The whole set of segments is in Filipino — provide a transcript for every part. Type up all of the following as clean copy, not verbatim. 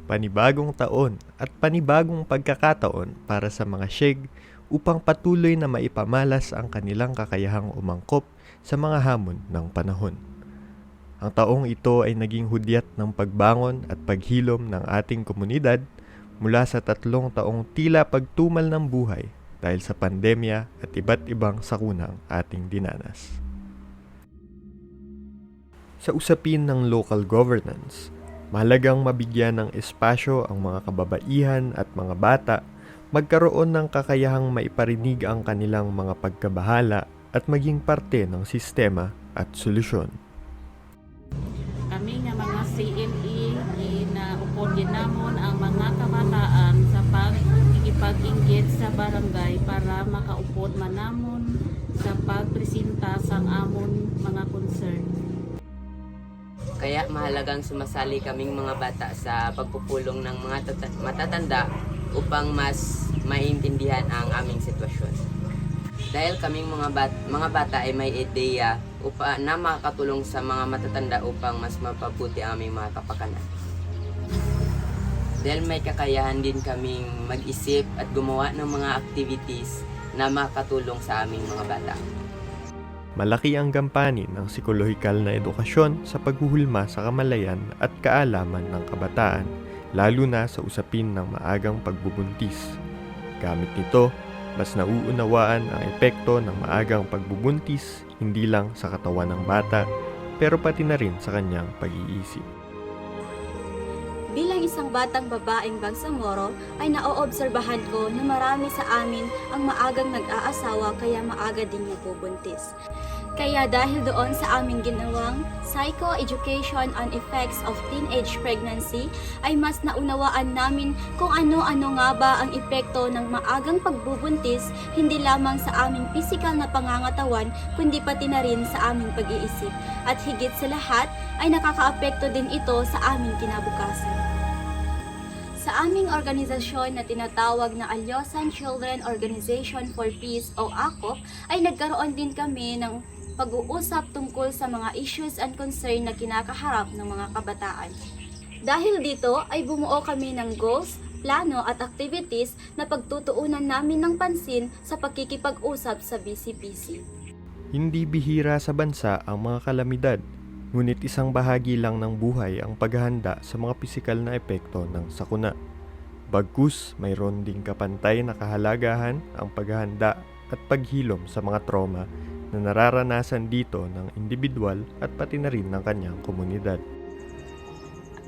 panibagong taon at panibagong pagkakataon para sa mga Sheg upang patuloy na maipamalas ang kanilang kakayahang umangkop sa mga hamon ng panahon. Ang taong ito ay naging hudyat ng pagbangon at paghilom ng ating komunidad mula sa 3 taong tila pagtumal ng buhay dahil sa pandemya at iba't ibang sakunang ating dinanas. Sa usapin ng local governance, mahalagang mabigyan ng espasyo ang mga kababaihan at mga bata magkaroon ng kakayahang maiparinig ang kanilang mga pagkabahala at maging parte ng sistema at solusyon. Kami nga mga CME, inaupod din namon ang mga kabataan sa pag-inggit sa barangay para makaupod manamon sa pagpresenta sa amon mga concern. Kaya mahalagang sumasali kaming mga bata sa pagpupulong ng mga matatanda upang mas maintindihan ang aming sitwasyon. Dahil kaming mga bata ay may ideya na makakatulong sa mga matatanda upang mas mapabuti ang aming mga kapakanan. Dahil may kakayahan din kaming mag-isip at gumawa ng mga activities na makakatulong sa aming mga bata. Malaki ang gampanin ng psikolohikal na edukasyon sa paghuhulma sa kamalayan at kaalaman ng kabataan, lalo na sa usapin ng maagang pagbubuntis. Gamit nito, mas nauunawaan ang epekto ng maagang pagbubuntis hindi lang sa katawan ng bata, pero pati na rin sa kanyang pag-iisip. Bilang isang batang babaeng Bangsamoro ay naoobserbahan ko na marami sa amin ang maagang nag-aasawa kaya maaga din nabubuntis. Kaya dahil doon sa aming ginawang Psycho-Education on Effects of Teenage Pregnancy ay mas naunawaan namin kung ano-ano nga ba ang epekto ng maagang pagbubuntis hindi lamang sa aming pisikal na pangangatawan kundi pati na rin sa aming pag-iisip. At higit sa lahat ay nakakaapekto din ito sa aming kinabukasan. Sa aming organisasyon na tinatawag na Alyosan Children Organization for Peace o ACOP ay nagkaroon din kami ng pag-uusap tungkol sa mga issues and concern na kinakaharap ng mga kabataan. Dahil dito ay bumuo kami ng goals, plano at activities na pagtutuunan namin ng pansin sa pagkikipag-usap sa BCPC. Hindi bihira sa bansa ang mga kalamidad, ngunit isang bahagi lang ng buhay ang paghahanda sa mga pisikal na epekto ng sakuna. Bagkus, mayroon ding kapantay na kahalagahan ang paghahanda at paghilom sa mga trauma na nararanasan dito ng individual at pati na rin ng kanyang komunidad.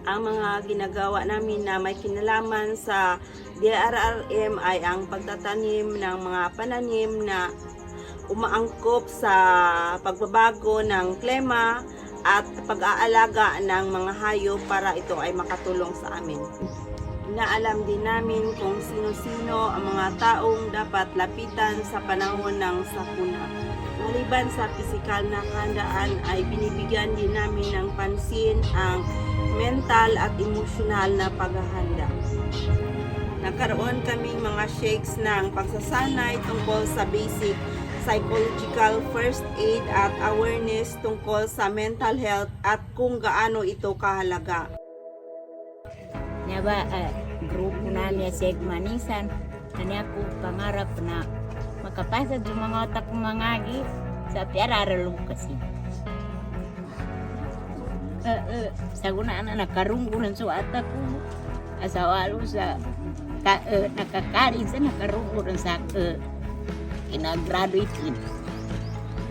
Ang mga ginagawa namin na may kinalaman sa DRRM ay ang pagtatanim ng mga pananim na umaangkop sa pagbabago ng klima at pag-aalaga ng mga hayop para ito ay makatulong sa amin. Inaalam din namin kung sino-sino ang mga taong dapat lapitan sa panahon ng sakuna. Maliban sa pisikal na kahandaan ay binibigyan din namin ng pansin ang mental at emosyonal na paghahanda. Nagkaroon kaming mga shakes ng pagsasanay tungkol sa basic psychological first aid at awareness tungkol sa mental health at kung gaano ito kahalaga. Naba, grupo namin sa Manisan, na ako pangarap na makapasad yung mga otak kong mangagi sa piararalong kasi. Sa gunaan na nakarunggulan sa atak ko, asawalo sa nakakarin sa nakarunggulan sa kinagraduate din.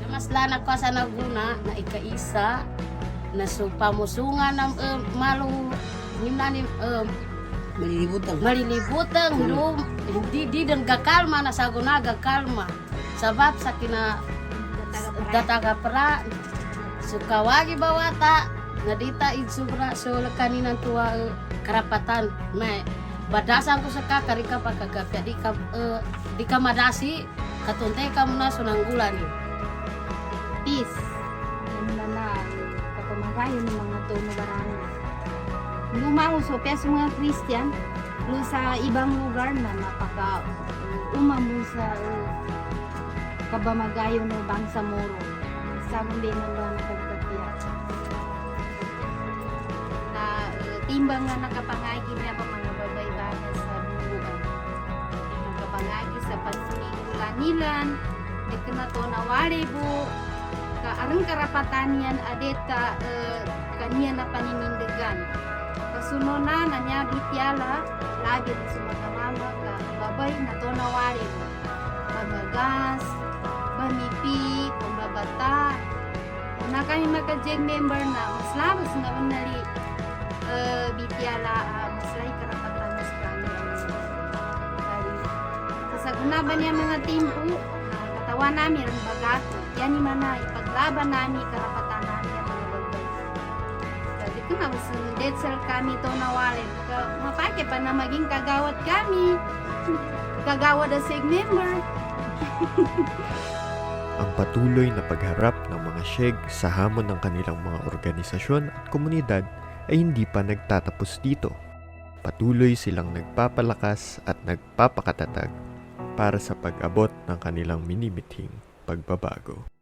Namaslan ako sa naguna na ikaisa na pamusungan ng malu nimnanim malilibutan hindi dan gakalma na sa guna gakalma sabab sa kina dataga pra sukawagi bawata nadita idsubra so kaninang tuwa karapatan may badasan ko sa kakarika pagkagapya di ka madasi katuntay ka muna sunanggulan peace na kapamagayon ng mga tono barangay lumaso kaya sa mga Christian sa ibang lugar na napaka umamo sa kabamagayon ng Bangsamoro sa din ng mga pagkakaya timbang nga nakapangagi niya pa mga babaybanan sa buwan. Nakapangagi sa panunigulan-nilan, di ka na to nawari bu, kaarang karapatan yan adeta kanya na paninindigan. Kasunod na niya bityala, lagi na sumagamama ka babay na to nawari bu. Pagagas, bamipi, pambabata, na kami magka-jeg member na mas labas nga manali bityala mas lahi karapatan mas kami sa gunaban niya mga timpo katawan namin ang bagato yan ni mana ipaglaban namin karapatan namin ang mga bagbay kasi kung dead cell kami to nawalin mapake pa na maging kagawad kami kagawad ang sig member. Ang patuloy na pagharap ng mga Sieg sa hamon ng kanilang mga organisasyon at komunidad ay hindi pa nagtatapos dito. Patuloy silang nagpapalakas at nagpapakatatag para sa pag-abot ng kanilang minimithing pagbabago.